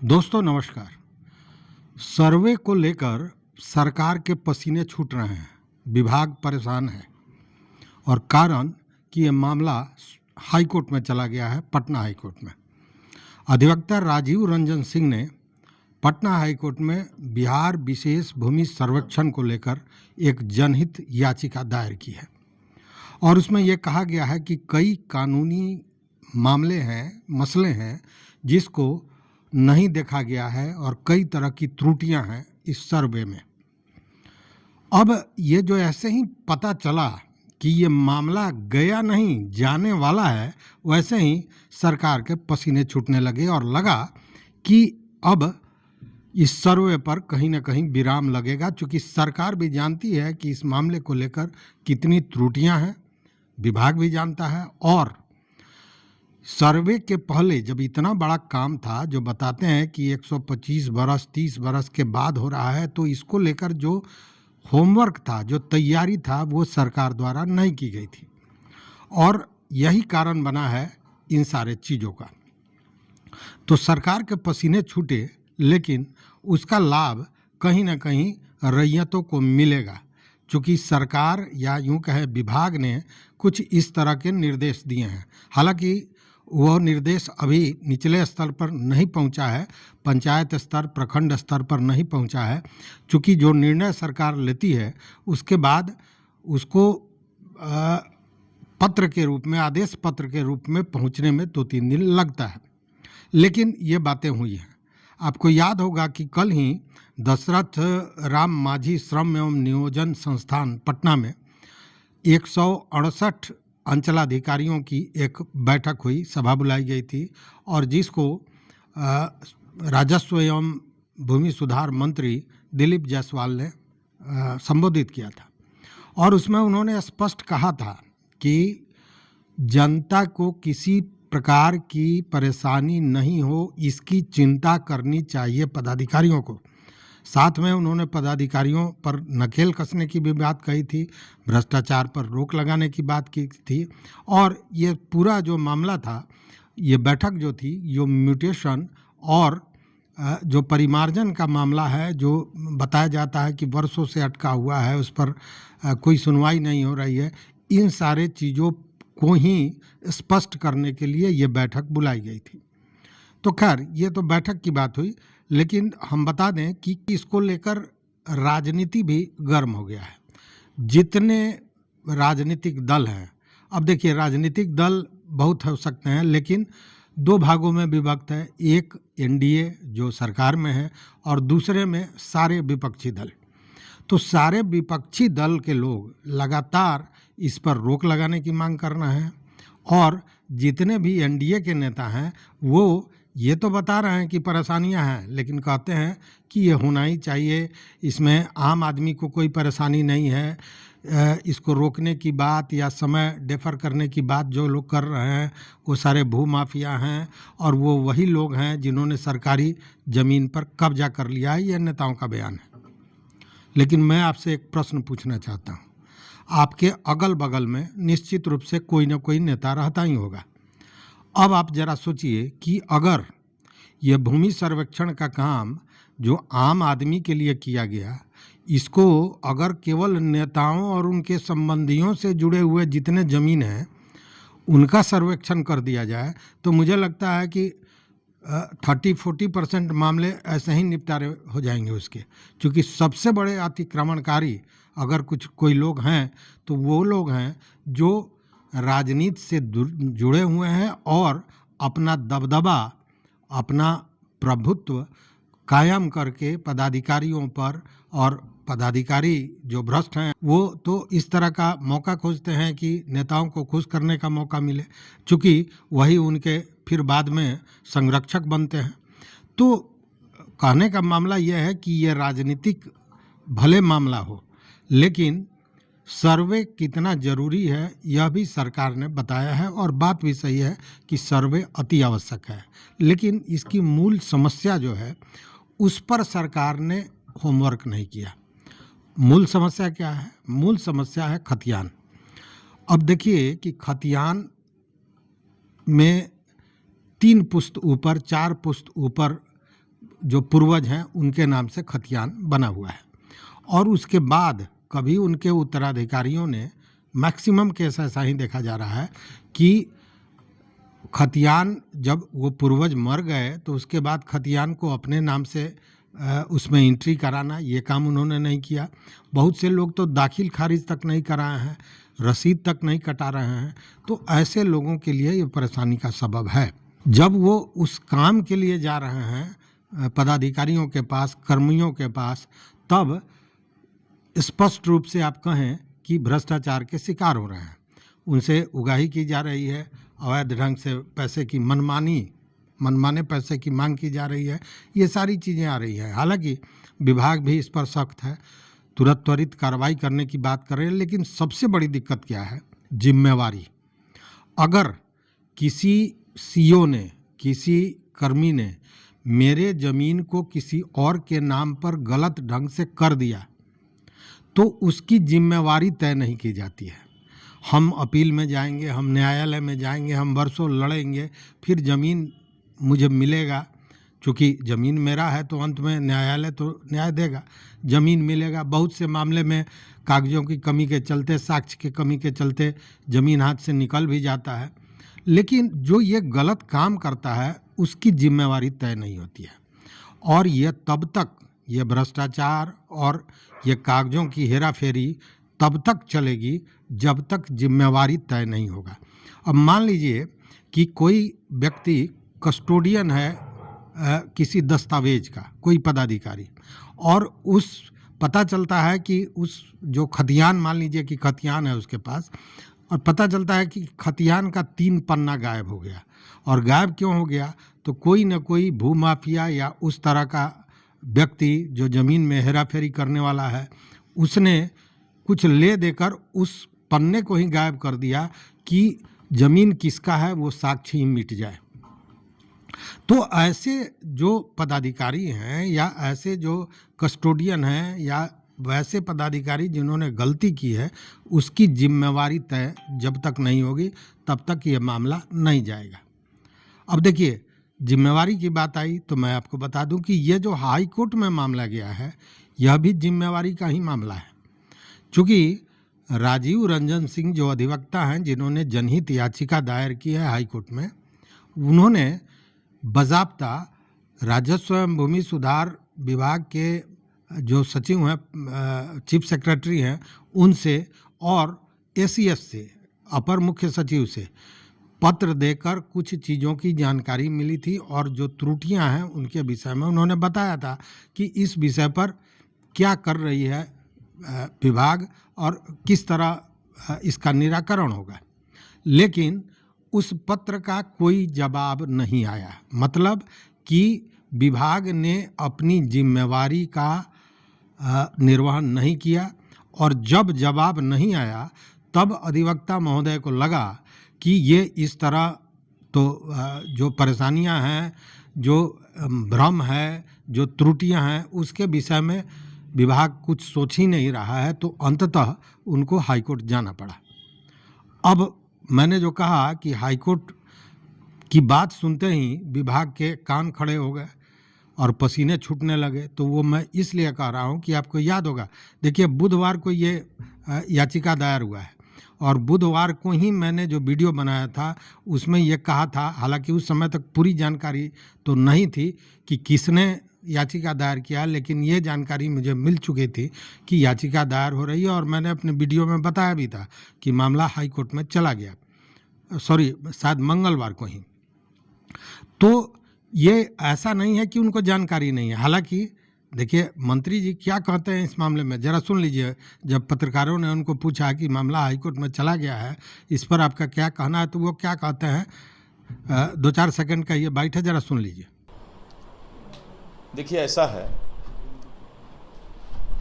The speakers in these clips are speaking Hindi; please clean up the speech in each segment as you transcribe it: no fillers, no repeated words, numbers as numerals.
दोस्तों नमस्कार। सर्वे को लेकर सरकार के पसीने छूट रहे हैं, विभाग परेशान है और कारण कि ये मामला हाई कोर्ट में चला गया है, पटना हाई कोर्ट में। अधिवक्ता राजीव रंजन सिंह ने पटना हाई कोर्ट में बिहार विशेष भूमि सर्वेक्षण को लेकर एक जनहित याचिका दायर की है और उसमें यह कहा गया है कि कई कानूनी मसले हैं जिसको नहीं देखा गया है और कई तरह की त्रुटियां हैं इस सर्वे में। अब ये जो ऐसे ही पता चला कि ये मामला गया नहीं जाने वाला है, वैसे ही सरकार के पसीने छूटने लगे और लगा कि अब इस सर्वे पर कहीं ना कहीं विराम लगेगा, क्योंकि सरकार भी जानती है कि इस मामले को लेकर कितनी त्रुटियां हैं, विभाग भी जानता है। और सर्वे के पहले जब इतना बड़ा काम था, जो बताते हैं कि 125 बरस 30 बरस के बाद हो रहा है, तो इसको लेकर जो होमवर्क था, जो तैयारी था, वो सरकार द्वारा नहीं की गई थी और यही कारण बना है इन सारे चीज़ों का। तो सरकार के पसीने छूटे, लेकिन उसका लाभ कहीं ना कहीं रैयतों को मिलेगा, क्योंकि सरकार या यूं कहे विभाग ने कुछ इस तरह के निर्देश दिए हैं। हालांकि वह निर्देश अभी निचले स्तर पर नहीं पहुंचा है, पंचायत स्तर प्रखंड स्तर पर नहीं पहुंचा है, क्योंकि जो निर्णय सरकार लेती है उसके बाद उसको पत्र के रूप में, आदेश पत्र के रूप में पहुंचने में 2-3 दिन लगता है। लेकिन ये बातें हुई हैं। आपको याद होगा कि कल ही दशरथ राम मांझी श्रम एवं नियोजन संस्थान पटना में 168 अंचलाधिकारियों की एक बैठक हुई, सभा बुलाई गई थी और जिसको राजस्व एवं भूमि सुधार मंत्री दिलीप जायसवाल ने संबोधित किया था और उसमें उन्होंने स्पष्ट कहा था कि जनता को किसी प्रकार की परेशानी नहीं हो, इसकी चिंता करनी चाहिए पदाधिकारियों को। साथ में उन्होंने पदाधिकारियों पर नकेल कसने की भी बात कही थी, भ्रष्टाचार पर रोक लगाने की बात की थी और ये पूरा जो मामला था, ये बैठक जो थी, जो म्यूटेशन और जो परिमार्जन का मामला है, जो बताया जाता है कि वर्षों से अटका हुआ है, उस पर कोई सुनवाई नहीं हो रही है, इन सारे चीज़ों को ही स्पष्ट करने के लिए ये बैठक बुलाई गई थी। तो खैर, ये तो बैठक की बात हुई, लेकिन हम बता दें कि इसको लेकर राजनीति भी गर्म हो गया है। जितने राजनीतिक दल हैं, अब देखिए राजनीतिक दल बहुत हो सकते हैं, लेकिन 2 भागों में विभक्त है। एक एनडीए जो सरकार में है और दूसरे में सारे विपक्षी दल। तो सारे विपक्षी दल के लोग लगातार इस पर रोक लगाने की मांग कर रहे हैं और जितने भी एनडीए के नेता हैं वो ये तो बता रहे हैं कि परेशानियां हैं, लेकिन कहते हैं कि ये होना ही चाहिए, इसमें आम आदमी को कोई परेशानी नहीं है। इसको रोकने की बात या समय डेफर करने की बात जो लोग कर रहे हैं वो सारे भूमाफिया हैं और वो वही लोग हैं जिन्होंने सरकारी ज़मीन पर कब्जा कर लिया है। ये नेताओं का बयान है। लेकिन मैं आपसे एक प्रश्न पूछना चाहता हूँ। आपके अगल बगल में निश्चित रूप से कोई ना कोई नेता रहता ही होगा। अब आप जरा सोचिए कि अगर यह भूमि सर्वेक्षण का काम जो आम आदमी के लिए किया गया, इसको अगर केवल नेताओं और उनके संबंधियों से जुड़े हुए जितने ज़मीन हैं उनका सर्वेक्षण कर दिया जाए, तो मुझे लगता है कि 30-40% मामले ऐसे ही निपटारे हो जाएंगे उसके। क्योंकि सबसे बड़े अतिक्रमणकारी अगर कोई लोग हैं तो वो लोग हैं जो राजनीति से जुड़े हुए हैं और अपना दबदबा, अपना प्रभुत्व कायम करके पदाधिकारियों पर, और पदाधिकारी जो भ्रष्ट हैं वो तो इस तरह का मौका खोजते हैं कि नेताओं को खुश करने का मौका मिले, क्योंकि वही उनके फिर बाद में संरक्षक बनते हैं। तो कहने का मामला यह है कि ये राजनीतिक भले मामला हो, लेकिन सर्वे कितना ज़रूरी है यह भी सरकार ने बताया है और बात भी सही है कि सर्वे अति आवश्यक है। लेकिन इसकी मूल समस्या जो है उस पर सरकार ने होमवर्क नहीं किया। मूल समस्या क्या है? मूल समस्या है खतियान। अब देखिए कि खतियान में 3 पुश्त ऊपर, 4 पुश्त ऊपर जो पूर्वज हैं उनके नाम से खतियान बना हुआ है। और उसके बाद कभी उनके उत्तराधिकारियों ने, मैक्सिमम केस ऐसा ही देखा जा रहा है कि खतियान, जब वो पूर्वज मर गए तो उसके बाद खतियान को अपने नाम से उसमें एंट्री कराना, ये काम उन्होंने नहीं किया। बहुत से लोग तो दाखिल खारिज तक नहीं कराए हैं, रसीद तक नहीं कटा रहे हैं। तो ऐसे लोगों के लिए ये परेशानी का सबब है। जब वो उस काम के लिए जा रहे हैं पदाधिकारियों के पास, कर्मियों के पास, तब स्पष्ट रूप से आप कहें कि भ्रष्टाचार के शिकार हो रहे हैं। उनसे उगाही की जा रही है, अवैध ढंग से पैसे की मनमाने पैसे की मांग की जा रही है। ये सारी चीज़ें आ रही हैं। हालांकि विभाग भी इस पर सख्त है, तुरंत त्वरित कार्रवाई करने की बात कर रहे हैं। लेकिन सबसे बड़ी दिक्कत क्या है? जिम्मेवारी। अगर किसी सीओ ने, किसी कर्मी ने मेरे ज़मीन को किसी और के नाम पर गलत ढंग से कर दिया तो उसकी जिम्मेवारी तय नहीं की जाती है। हम अपील में जाएंगे, हम न्यायालय में जाएंगे, हम वर्षों लड़ेंगे, फिर ज़मीन मुझे मिलेगा। चूँकि ज़मीन मेरा है तो अंत में न्यायालय तो न्याय देगा, ज़मीन मिलेगा। बहुत से मामले में कागज़ों की कमी के चलते, साक्ष्य की कमी के चलते ज़मीन हाथ से निकल भी जाता है। लेकिन जो ये गलत काम करता है उसकी जिम्मेवारी तय नहीं होती है। और ये तब तक, ये भ्रष्टाचार और ये कागज़ों की हेराफेरी तब तक चलेगी जब तक जिम्मेवारी तय नहीं होगा। अब मान लीजिए कि कोई व्यक्ति कस्टोडियन है किसी दस्तावेज का, कोई पदाधिकारी, और उस पता चलता है कि उस जो खतियान, मान लीजिए कि खतियान है उसके पास, और पता चलता है कि खतियान का 3 पन्ना गायब हो गया। और गायब क्यों हो गया? तो कोई न कोई भूमाफिया या उस तरह का व्यक्ति जो ज़मीन में हेराफेरी करने वाला है, उसने कुछ ले देकर उस पन्ने को ही गायब कर दिया कि ज़मीन किसका है वो साक्ष्य ही मिट जाए। तो ऐसे जो पदाधिकारी हैं या ऐसे जो कस्टोडियन हैं या वैसे पदाधिकारी जिन्होंने गलती की है, उसकी जिम्मेवारी तय जब तक नहीं होगी तब तक ये मामला नहीं जाएगा। अब देखिए, जिम्मेवारी की बात आई तो मैं आपको बता दूं कि ये जो हाई कोर्ट में मामला गया है, यह भी जिम्मेवारी का ही मामला है। चूँकि राजीव रंजन सिंह जो अधिवक्ता हैं, जिन्होंने जनहित याचिका दायर की है हाई कोर्ट में, उन्होंने बाज़ाब्ता राजस्व एवं भूमि सुधार विभाग के जो सचिव हैं, चीफ सेक्रेटरी हैं, उनसे और एसीएस से, अपर मुख्य सचिव से पत्र देकर कुछ चीज़ों की जानकारी मिली थी। और जो त्रुटियां हैं उनके विषय में उन्होंने बताया था कि इस विषय पर क्या कर रही है विभाग और किस तरह इसका निराकरण होगा। लेकिन उस पत्र का कोई जवाब नहीं आया। मतलब कि विभाग ने अपनी जिम्मेवारी का निर्वहन नहीं किया। और जब जवाब नहीं आया तब अधिवक्ता महोदय को लगा कि ये इस तरह तो जो परेशानियां हैं, जो भ्रम है, जो त्रुटियां हैं, उसके विषय में विभाग कुछ सोच ही नहीं रहा है। तो अंततः उनको हाईकोर्ट जाना पड़ा। अब मैंने जो कहा कि हाईकोर्ट की बात सुनते ही विभाग के कान खड़े हो गए और पसीने छूटने लगे। तो वो मैं इसलिए कह रहा हूँ कि आपको याद होगा, देखिए बुधवार को ये याचिका दायर हुआ है और बुधवार को ही मैंने जो वीडियो बनाया था उसमें ये कहा था, हालांकि उस समय तक पूरी जानकारी तो नहीं थी कि किसने याचिका दायर किया, लेकिन ये जानकारी मुझे मिल चुकी थी कि याचिका दायर हो रही है। और मैंने अपने वीडियो में बताया भी था कि मामला हाई कोर्ट में चला गया, शायद मंगलवार को ही। तो ये ऐसा नहीं है कि उनको जानकारी नहीं है। हालांकि देखिए मंत्री जी क्या कहते हैं इस मामले में, ज़रा सुन लीजिए। जब पत्रकारों ने उनको पूछा कि मामला हाईकोर्ट में चला गया है, इस पर आपका क्या कहना है, तो वो क्या कहते हैं, 2-4 सेकंड का ये बाइट है, ज़रा सुन लीजिए। देखिए ऐसा है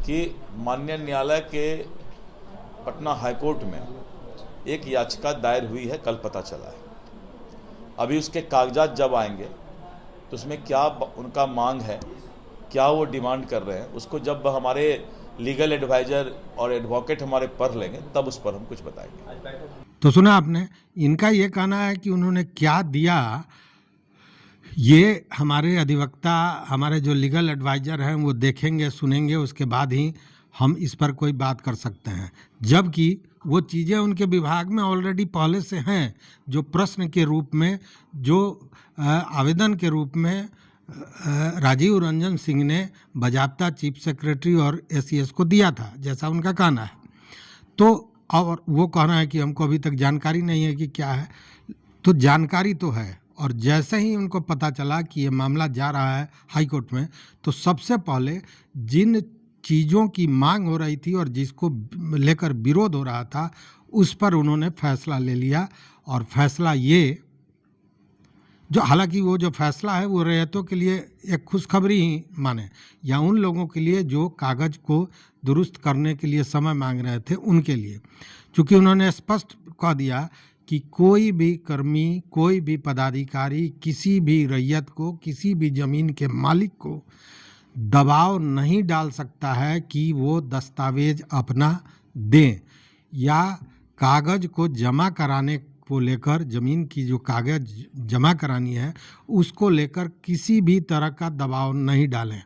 कि माननीय न्यायालय के पटना हाईकोर्ट में एक याचिका दायर हुई है, कल पता चला है। अभी उसके कागजात जब आएंगे तो उसमें क्या उनका मांग है, क्या वो डिमांड कर रहे हैं, उसको जब हमारे लीगल एडवाइजर और एडवोकेट हमारे पढ़ लेंगे तब उस पर हम कुछ बताएंगे। तो सुना आपने, इनका ये कहना है कि उन्होंने क्या दिया ये हमारे अधिवक्ता, हमारे जो लीगल एडवाइज़र हैं वो देखेंगे, सुनेंगे, उसके बाद ही हम इस पर कोई बात कर सकते हैं। जबकि वो चीज़ें उनके विभाग में ऑलरेडी पहले से हैं, जो प्रश्न के रूप में, जो आवेदन के रूप में राजीव रंजन सिंह ने बाज़ाब्ता चीफ सेक्रेटरी और एसीएस को दिया था, जैसा उनका कहना है। तो और वो कहना है कि हमको अभी तक जानकारी नहीं है कि क्या है। तो जानकारी तो है, और जैसे ही उनको पता चला कि ये मामला जा रहा है हाई कोर्ट में, तो सबसे पहले जिन चीज़ों की मांग हो रही थी और जिसको लेकर विरोध हो रहा था, उस पर उन्होंने फैसला ले लिया। और फैसला ये, जो हालांकि वो जो फैसला है वो रैयतों के लिए एक खुशखबरी ही माने, या उन लोगों के लिए जो कागज़ को दुरुस्त करने के लिए समय मांग रहे थे उनके लिए, क्योंकि उन्होंने स्पष्ट कह दिया कि कोई भी कर्मी, कोई भी पदाधिकारी किसी भी रैयत को, किसी भी ज़मीन के मालिक को दबाव नहीं डाल सकता है कि वो दस्तावेज अपना दें, या कागज़ को जमा कराने को लेकर, ज़मीन की जो कागज़ जमा करानी है उसको लेकर किसी भी तरह का दबाव नहीं डालें।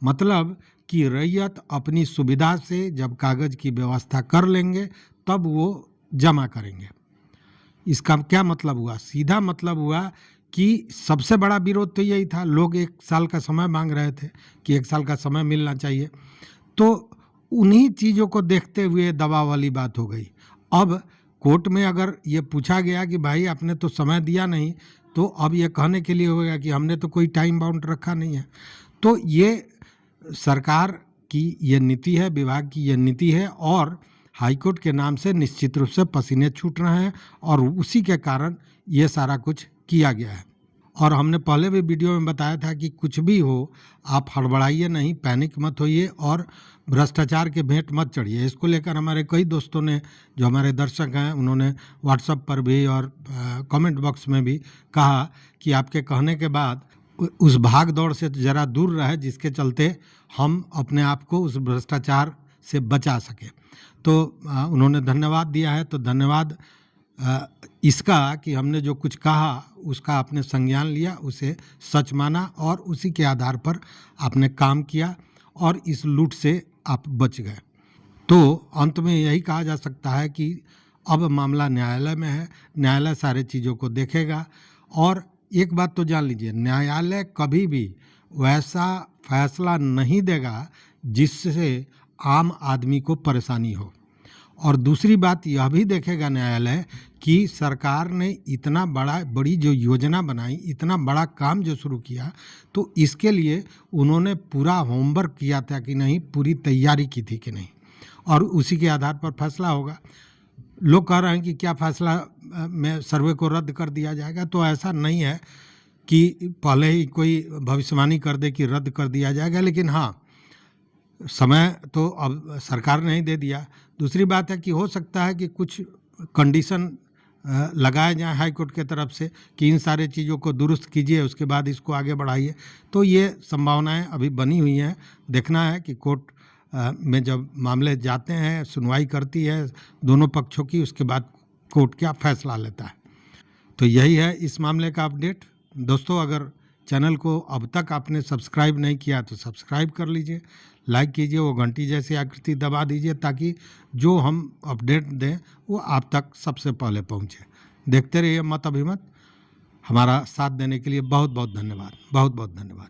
मतलब कि रैयत अपनी सुविधा से जब कागज़ की व्यवस्था कर लेंगे तब वो जमा करेंगे। इसका क्या मतलब हुआ? सीधा मतलब हुआ कि सबसे बड़ा विरोध तो यही था, लोग 1 साल का समय मांग रहे थे कि 1 साल का समय मिलना चाहिए। तो उन्हीं चीज़ों को देखते हुए दबाव वाली बात हो गई। अब कोर्ट में अगर ये पूछा गया कि भाई आपने तो समय दिया नहीं, तो अब ये कहने के लिए होगा कि हमने तो कोई टाइम बाउंड रखा नहीं है। तो ये सरकार की ये नीति है, विभाग की ये नीति है, और हाईकोर्ट के नाम से निश्चित रूप से पसीने छूट रहे हैं, और उसी के कारण ये सारा कुछ किया गया है। और हमने पहले भी वीडियो में बताया था कि कुछ भी हो, आप हड़बड़ाइए नहीं, पैनिक मत होइए, और भ्रष्टाचार के भेंट मत चढ़िए। इसको लेकर हमारे कई दोस्तों ने, जो हमारे दर्शक हैं, उन्होंने व्हाट्सएप पर भी और कमेंट बॉक्स में भी कहा कि आपके कहने के बाद उस भाग दौड़ से ज़रा दूर रहे, जिसके चलते हम अपने आप को उस भ्रष्टाचार से बचा सके। तो उन्होंने धन्यवाद दिया है। तो धन्यवाद इसका कि हमने जो कुछ कहा उसका आपने संज्ञान लिया, उसे सच माना, और उसी के आधार पर आपने काम किया, और इस लूट से आप बच गए। तो अंत में यही कहा जा सकता है कि अब मामला न्यायालय में है, न्यायालय सारे चीज़ों को देखेगा। और एक बात तो जान लीजिए, न्यायालय कभी भी वैसा फैसला नहीं देगा जिससे आम आदमी को परेशानी हो। और दूसरी बात यह भी देखेगा न्यायालय कि सरकार ने इतना बड़ी जो योजना बनाई, इतना बड़ा काम जो शुरू किया, तो इसके लिए उन्होंने पूरा होमवर्क किया था कि नहीं, पूरी तैयारी की थी कि नहीं, और उसी के आधार पर फैसला होगा। लोग कह रहे हैं कि क्या फैसला में सर्वे को रद्द कर दिया जाएगा, तो ऐसा नहीं है कि पहले ही कोई भविष्यवाणी कर दे कि रद्द कर दिया जाएगा। लेकिन हाँ, समय तो अब सरकार ने ही दे दिया। दूसरी बात है कि हो सकता है कि कुछ कंडीशन लगाए जाएं हाई कोर्ट के तरफ से कि इन सारे चीज़ों को दुरुस्त कीजिए, उसके बाद इसको आगे बढ़ाइए। तो ये संभावनाएं अभी बनी हुई हैं। देखना है कि कोर्ट में जब मामले जाते हैं, सुनवाई करती है दोनों पक्षों की, उसके बाद कोर्ट क्या फैसला लेता है। तो यही है इस मामले का अपडेट। दोस्तों, अगर चैनल को अब तक आपने सब्सक्राइब नहीं किया तो सब्सक्राइब कर लीजिए, लाइक कीजिए, वो घंटी जैसी आकृति दबा दीजिए, ताकि जो हम अपडेट दें वो आप तक सबसे पहले पहुंचे। देखते रहिए मत अभिमत। हमारा साथ देने के लिए बहुत बहुत धन्यवाद, बहुत बहुत धन्यवाद।